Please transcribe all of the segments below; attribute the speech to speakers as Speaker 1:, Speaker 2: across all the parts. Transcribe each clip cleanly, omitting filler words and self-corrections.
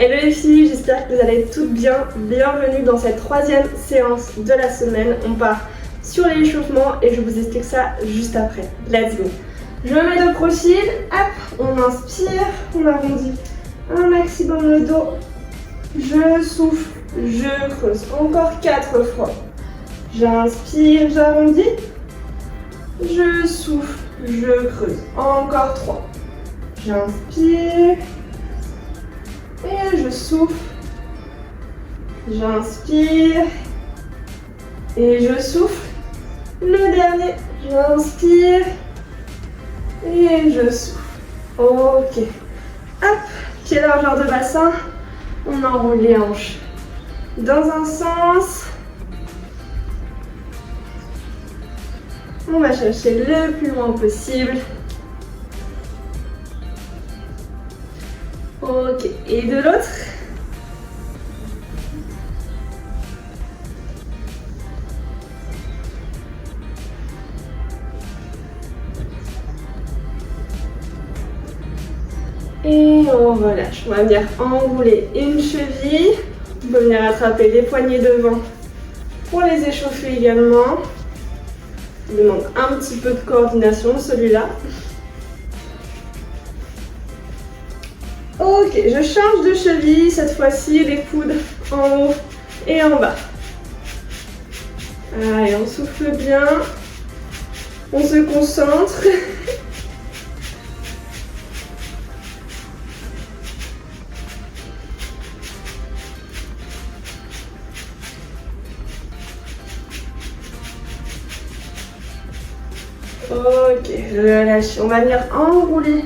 Speaker 1: Hello les filles, j'espère que vous allez toutes bien. Bienvenue dans cette troisième séance de la semaine. On part sur l'échauffement et je vous explique ça juste après. Let's go. Je me mets de profil, hop, on inspire, on arrondit un maximum le dos. Je souffle, je creuse. Encore 4 fois. J'inspire, j'arrondis. Je souffle, je creuse. Encore 3. J'inspire. Et je souffle, j'inspire et je souffle. Le dernier, j'inspire et je souffle. Ok. Hop, pied largeur de bassin, on enroule les hanches dans un sens. On va chercher le plus loin possible. Ok, et de l'autre. Et on relâche. On va venir enrouler une cheville. On peut venir attraper les poignets devant pour les échauffer également. Il demande un petit peu de coordination celui-là. Ok, je change de cheville, cette fois-ci les coudes en haut et en bas. Allez, on souffle bien, on se concentre. Ok, relâche, on va venir enrouler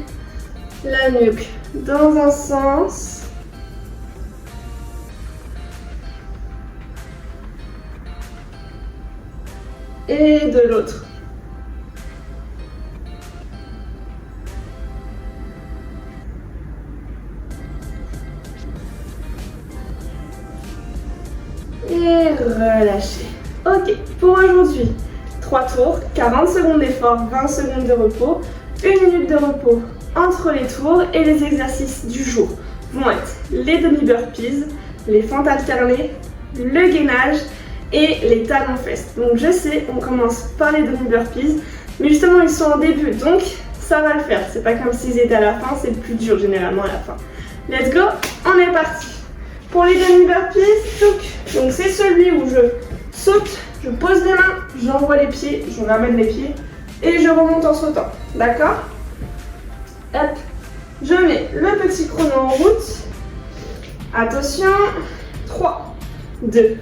Speaker 1: la nuque dans un sens et de l'autre. Et relâchez. Ok, pour aujourd'hui, 3 tours, 40 secondes d'effort, 20 secondes de repos, 1 minute de repos entre les tours, et les exercices du jour vont être les demi-burpees, les fentes alternées, le gainage et les talons-fesses. Donc je sais, on commence par les demi-burpees, mais justement ils sont en début, donc ça va le faire. C'est pas comme s'ils étaient à la fin, c'est plus dur généralement à la fin. Let's go, on est parti. Pour les demi-burpees, donc c'est celui où je saute, je pose les mains, j'envoie les pieds, je ramène les pieds et je remonte en sautant. D'accord ? Hop, je mets le petit chrono en route. Attention, 3, 2,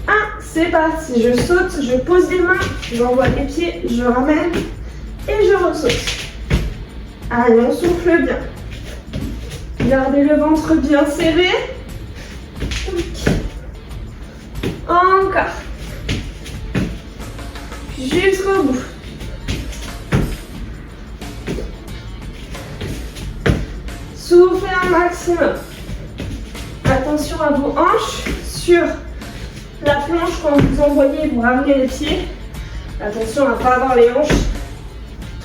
Speaker 1: 1, c'est parti. Je saute, je pose les mains, j'envoie les pieds, je ramène et je ressaute. Allez, on souffle bien. Gardez le ventre bien serré. Encore. Jusqu'au bout. Soufflez un maximum. Attention à vos hanches sur la planche quand vous envoyez, vous ramenez les pieds. Attention à ne pas avoir les hanches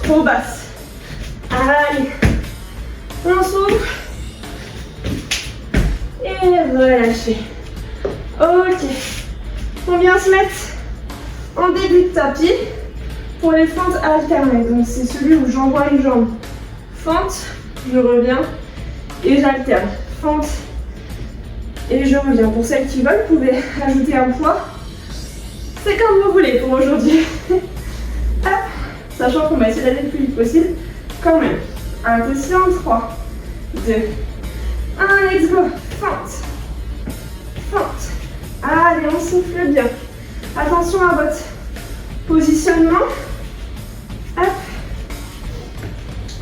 Speaker 1: trop basses. Allez, on souffle et relâchez. Ok, on vient se mettre en début de tapis pour les fentes alternées. Donc c'est celui où j'envoie les jambes. Fente, je reviens. Et j'alterne, fente et je reviens. Pour celles qui veulent, vous pouvez ajouter un poids. C'est comme vous voulez pour aujourd'hui. Sachant qu'on va essayer d'aller le plus vite possible quand même. Attention, 3, 2, 1, let's go. Fente, fente. Allez, on souffle bien. Attention à votre positionnement. Hop.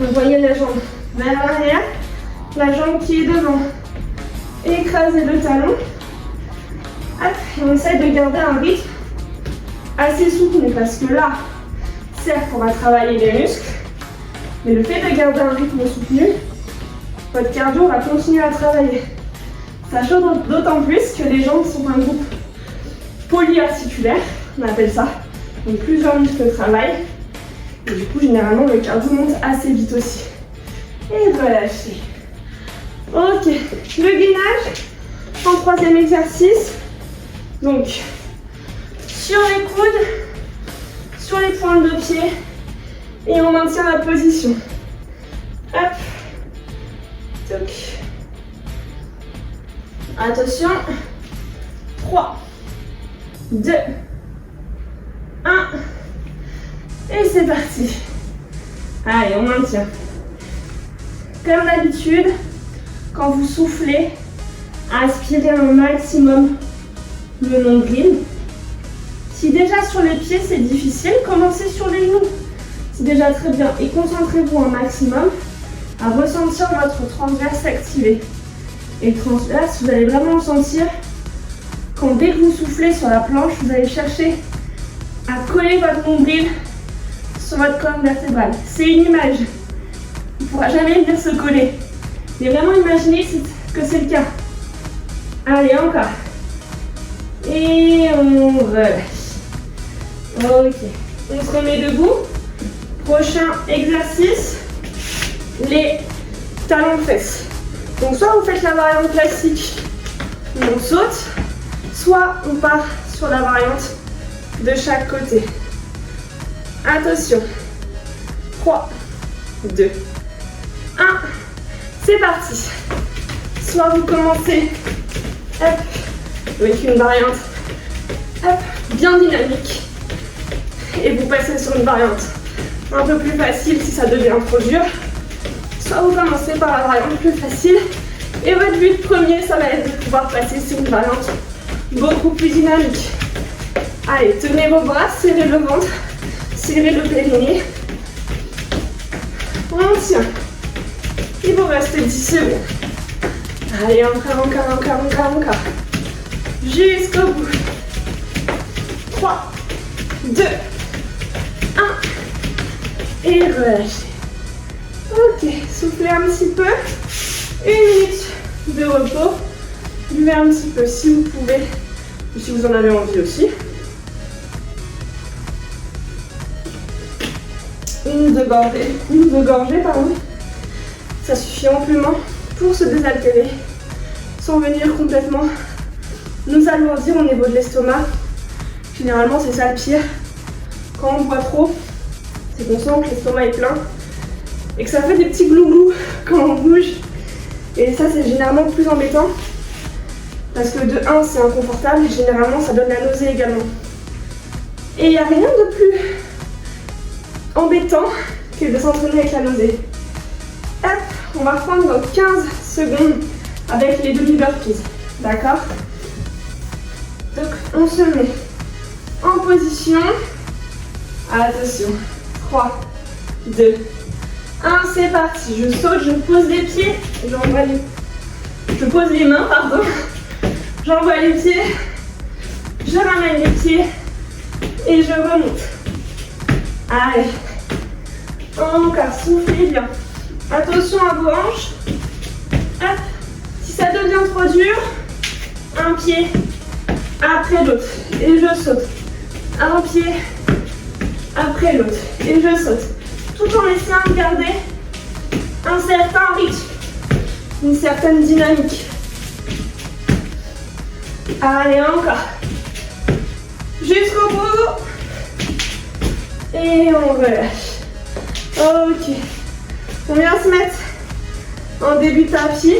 Speaker 1: Envoyez la jambe vers l'arrière. La jambe qui est devant. Écrasez le talon. Hop, et on essaie de garder un rythme assez soutenu parce que là, certes, on va travailler les muscles, mais le fait de garder un rythme soutenu, votre cardio va continuer à travailler. Sachant d'autant plus que les jambes sont un groupe polyarticulaire, on appelle ça. Donc plusieurs muscles travaillent. Et du coup, généralement, le cardio monte assez vite aussi. Et relâchez. Ok, le gainage en troisième exercice. Donc, sur les coudes, sur les pointes de pied, et on maintient la position. Hop, toc. Attention. 3, 2, 1. Et c'est parti. Allez, on maintient. Comme d'habitude, quand vous soufflez, aspirez un maximum le nombril. Si déjà sur les pieds c'est difficile, commencez sur les genoux. C'est déjà très bien. Et concentrez-vous un maximum à ressentir votre transverse activé. Et le transverse, vous allez vraiment le sentir quand dès que vous soufflez sur la planche, vous allez chercher à coller votre nombril sur votre colonne vertébrale. C'est une image. Il ne pourra jamais venir se coller. Mais vraiment imaginez que c'est le cas. Allez, encore. Et on relâche. Ok. On se remet debout. Prochain exercice, les talons de fesses. Donc soit vous faites la variante classique où on saute, soit on part sur la variante de chaque côté. Attention. 3, 2, 1. C'est parti. Soit vous commencez hop, avec une variante hop, bien dynamique et vous passez sur une variante un peu plus facile si ça devient trop dur. Soit vous commencez par la variante plus facile et votre but premier, ça va être de pouvoir passer sur une variante beaucoup plus dynamique. Allez, tenez vos bras, serrez le ventre, serrez le périnée. On tient. Il vous reste 10 secondes. Allez, encore. Jusqu'au bout. 3, 2, 1. Et relâchez. Ok, soufflez un petit peu. 1 minute de repos. Buvez un petit peu si vous pouvez, ou si vous en avez envie aussi. Une ou deux gorgées, pardon. Ça suffit amplement pour se désaltérer sans venir complètement nous alourdir au niveau de l'estomac. Généralement, c'est ça le pire. Quand on boit trop, c'est qu'on sent que l'estomac est plein et que ça fait des petits glouglous quand on bouge. Et ça, c'est généralement plus embêtant parce que de 1, c'est inconfortable et généralement, ça donne la nausée également. Et il n'y a rien de plus embêtant que de s'entraîner avec la nausée. Hop, on va reprendre dans 15 secondes avec les demi-burpees. D'accord? Donc, on se met en position. Attention. 3, 2, 1, c'est parti. Je saute, je pose les pieds. Je pose les mains, pardon. J'envoie les pieds. Je ramène les pieds. Et je remonte. Allez. Encore, soufflez bien. Attention à vos hanches. Hop. Si ça devient trop dur, un pied après l'autre. Et je saute. Un pied après l'autre. Et je saute. Tout en essayant de garder un certain rythme. Une certaine dynamique. Allez, encore. Jusqu'au bout. Et on relâche. Ok. On vient se mettre en début de tapis.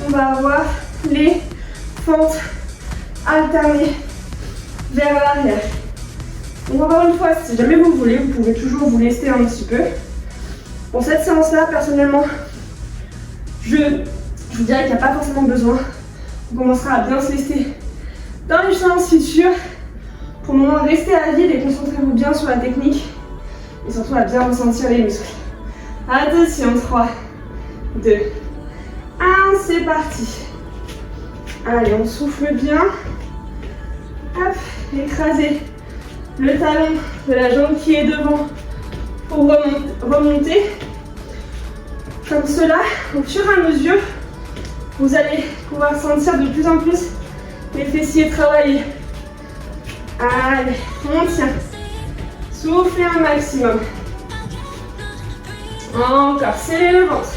Speaker 1: On va avoir les fentes alternées vers l'arrière. Donc encore une fois, si jamais vous voulez, vous pouvez toujours vous laisser un petit peu. Pour cette séance-là, personnellement, je vous dirais qu'il n'y a pas forcément besoin. On commencera à bien se laisser dans les séances futures. Pour le moment, restez à vide et concentrez-vous bien sur la technique. Et surtout à bien ressentir les muscles. Attention, 3, 2, 1, c'est parti. Allez, on souffle bien. Hop, écrasez le talon de la jambe qui est devant pour remonter. Comme cela, au fur et à mesure, vous allez pouvoir sentir de plus en plus les fessiers travailler. Allez, on tient. Soufflez un maximum. Encore, serrez le ventre.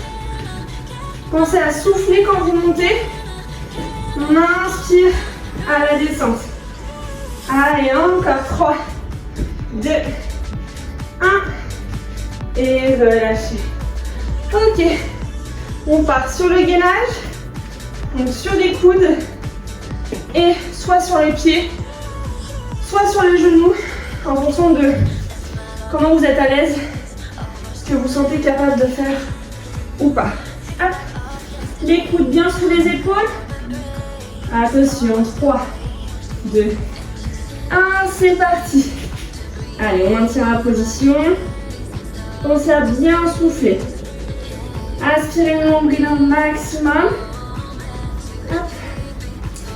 Speaker 1: Pensez à souffler quand vous montez. On inspire à la descente. Allez, encore 3, 2, 1. Et relâchez. Ok. On part sur le gainage. Donc sur les coudes. Et soit sur les pieds, soit sur les genoux. En fonction de comment vous êtes à l'aise. Ce que vous sentez capable de faire ou pas. Hop. Les coudes bien sous les épaules. Attention, 3, 2, 1, c'est parti. Allez, on maintient la position. Pensez à bien souffler. Aspirez le nombril au maximum. Hop.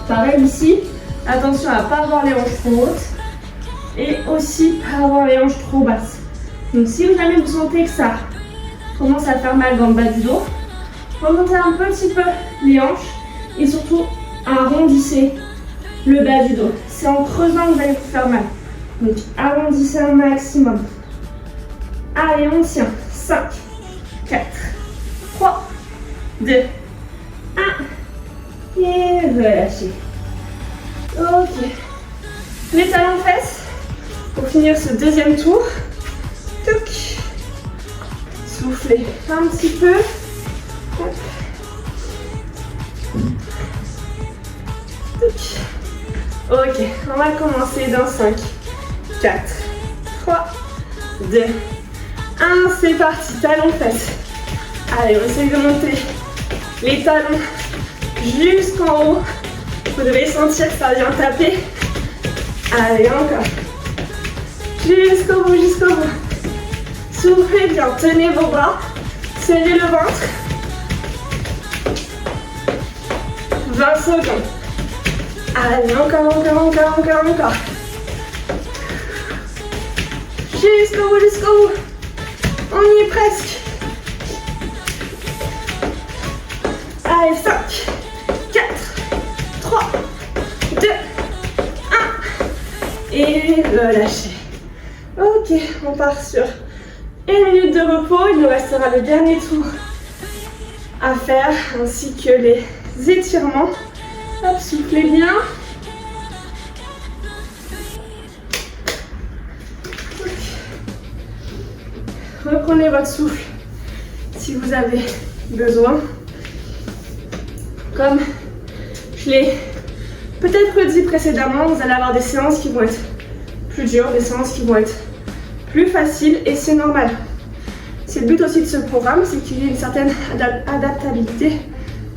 Speaker 1: Pareil ici. Attention à ne pas avoir les hanches trop hautes. Et aussi pas avoir les hanches trop basses. Donc si jamais vous sentez que ça commence à faire mal dans le bas du dos, remontez un petit peu les hanches et surtout arrondissez le bas du dos. C'est en creusant que vous allez vous faire mal. Donc arrondissez un maximum. Allez, on tient. 5, 4, 3, 2, 1. Et relâchez. Ok. Les talons fesses pour finir ce deuxième tour. Toc. Soufflez un petit peu. Hop. Ok, on va commencer dans 5, 4, 3, 2, 1, c'est parti, talons fesses. Allez, on essaie de monter les talons jusqu'en haut. Vous devez sentir que ça vient taper. Allez, encore. Jusqu'au bout, jusqu'au bout. Soufflez bien, tenez vos bras, serrez le ventre. 20 secondes. Allez, encore. Jusqu'au bout. On y est presque. Allez, 5, 4, 3, 2, 1. Et relâchez. Ok, on part sur 1 minute de repos. Il nous restera le dernier tour à faire, ainsi que les étirements. Hop, soufflez bien. Reprenez votre souffle si vous avez besoin. Comme je l'ai peut-être dit précédemment, vous allez avoir des séances qui vont être plus dures, des séances qui vont être plus faciles et c'est normal. C'est le but aussi de ce programme, c'est qu'il y ait une certaine adaptabilité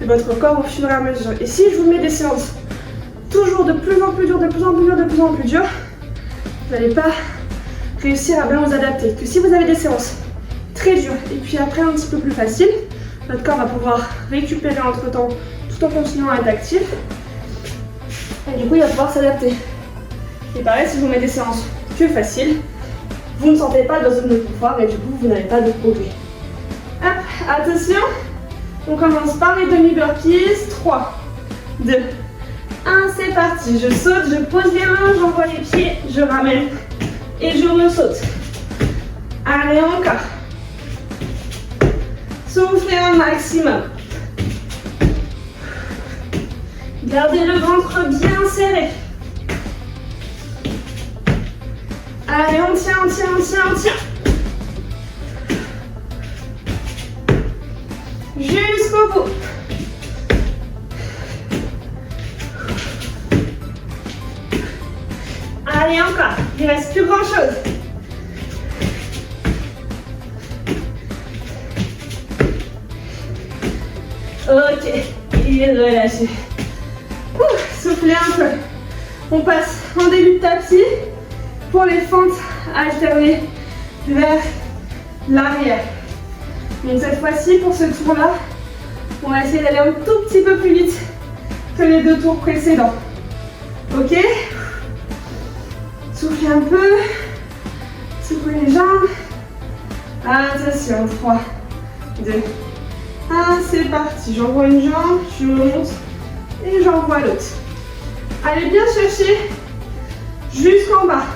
Speaker 1: de votre corps au fur et à mesure. Et si je vous mets des séances toujours de plus en plus dures, vous n'allez pas réussir à bien vous adapter. Que si vous avez des séances très dures et puis après un petit peu plus faciles, votre corps va pouvoir récupérer entre temps tout en continuant à être actif. Et du coup, il va pouvoir s'adapter. Et pareil, si je vous mets des séances plus faciles, vous ne sentez pas de zone de confort et du coup, vous n'avez pas de progrès. Hop, attention. On commence par les demi-burpees. 3, 2, 1, c'est parti. Je saute, je pose les mains, j'envoie les pieds, je ramène et je ressaute. Allez, encore. Soufflez un maximum. Gardez le ventre bien serré. Allez, on tient. Jusqu'au bout. Allez, encore. Il ne reste plus grand chose. Ok. Et relâchez. Soufflez un peu. On passe en début de tapis pour les fentes alternées vers l'arrière. Donc cette fois-ci, pour ce tour-là, on va essayer d'aller un tout petit peu plus vite que les 2 tours précédents. Ok? Soufflez un peu. Secouez les jambes. Attention, 3, 2, 1, c'est parti. J'envoie une jambe, je monte et j'envoie l'autre. Allez bien chercher jusqu'en bas,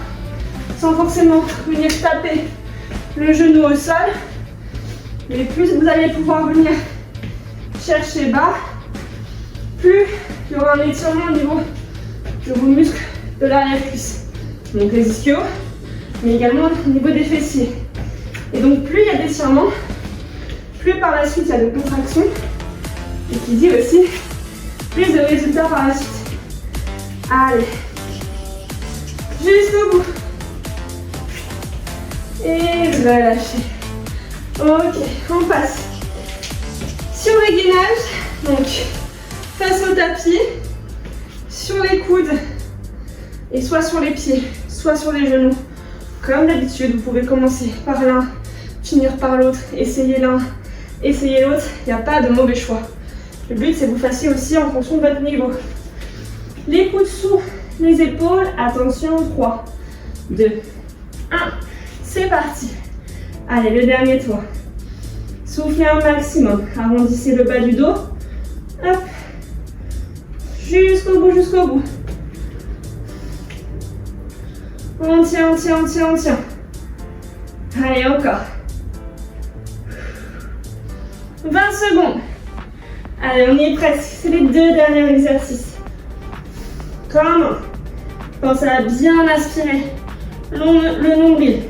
Speaker 1: sans forcément venir taper le genou au sol. Mais plus vous allez pouvoir venir cherchez bas, plus il y aura un étirement au niveau de vos muscles de l'arrière-cuisse. Donc les ischios, mais également au niveau des fessiers. Et donc plus il y a d'étirement, plus par la suite il y a de contraction. Et qui dit aussi plus de résultats par la suite. Allez, jusqu'au bout. Et relâchez. Ok, on passe sur les gainages, donc face au tapis, sur les coudes, et soit sur les pieds, soit sur les genoux. Comme d'habitude, vous pouvez commencer par l'un, finir par l'autre, essayer l'un, essayer l'autre, il n'y a pas de mauvais choix. Le but, c'est que vous fassiez aussi en fonction de votre niveau. Les coudes sous les épaules, attention, 3, 2, 1, c'est parti. Allez, le dernier tour. Soufflez un maximum, arrondissez le bas du dos. Hop. Jusqu'au bout, jusqu'au bout. On tient, on tient, on tient, on tient. Allez, encore. 20 secondes. Allez, on y est presque. C'est les 2 derniers exercices. Comment? Pensez à bien aspirer le nombril.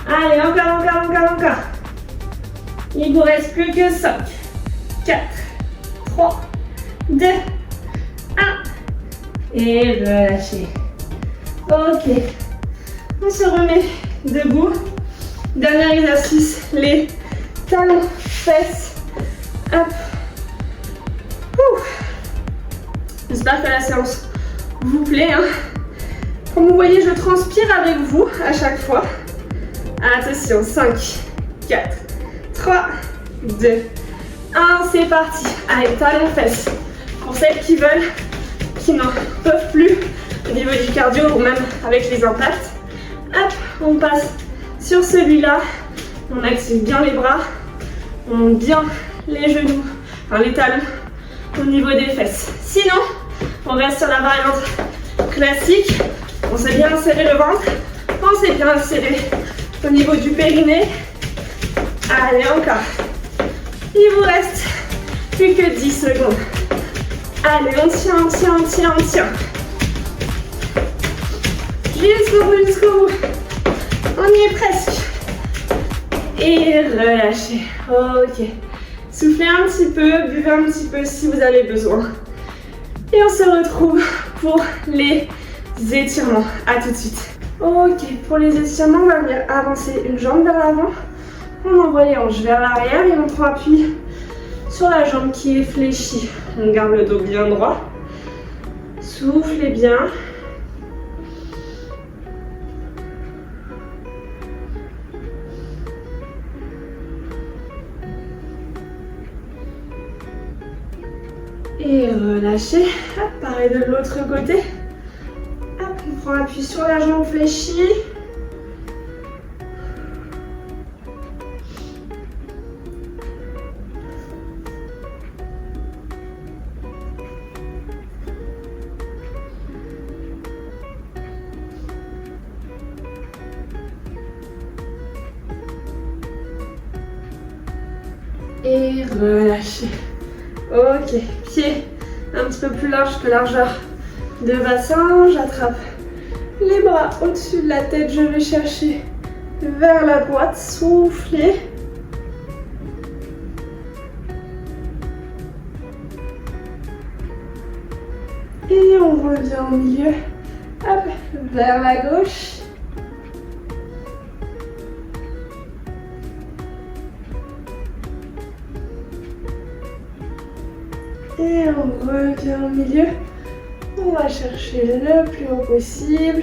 Speaker 1: Allez, encore, encore, encore, encore. Il vous reste plus que 5, 4, 3, 2, 1. Et relâchez. Ok. On se remet debout. Dernier exercice, les talons, fesses. Hop. J'espère que la séance vous plaît. Comme vous voyez, je transpire avec vous à chaque fois. Attention, 5, 4, 3, 2, 1, c'est parti. Allez, talons, fesses. Pour celles qui veulent, qui n'en peuvent plus au niveau du cardio ou même avec les impacts. Hop, on passe sur celui-là. On active bien les bras. On monte bien les genoux, enfin les talons au niveau des fesses. Sinon, on reste sur la variante classique. On s'est bien serré le ventre. On s'est bien serré au niveau du périnée. Allez, encore. Il vous reste plus que 10 secondes. Allez, on tient, on tient, on tient, on tient. Jusqu'au bout, jusqu'au bout. On y est presque. Et relâchez. Ok. Soufflez un petit peu, buvez un petit peu si vous avez besoin. Et on se retrouve pour les étirements. À tout de suite. Ok, pour les étirements, on va venir avancer une jambe vers l'avant. On envoie les hanches vers l'arrière et on prend appui sur la jambe qui est fléchie. On garde le dos bien droit. Soufflez bien. Et relâchez. Hop, pareil de l'autre côté. Hop, on prend appui sur la jambe fléchie. Et relâchez. Ok, pied un petit peu plus large que largeur de bassin. J'attrape les bras au-dessus de la tête. Je vais chercher vers la droite. Soufflez. Et on revient au milieu. Hop, vers la gauche. Et on revient au milieu. On va chercher le plus haut possible.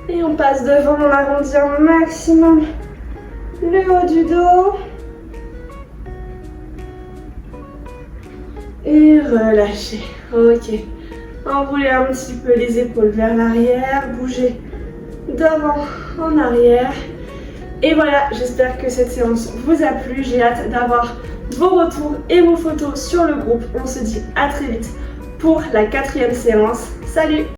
Speaker 1: Et on passe devant, on arrondit un maximum le haut du dos. Et relâchez. Ok. Enroulez un petit peu les épaules vers l'arrière. Bougez d'avant en arrière. Et voilà, j'espère que cette séance vous a plu. J'ai hâte d'avoir vos retours et vos photos sur le groupe. On se dit à très vite pour la 4e séance. Salut!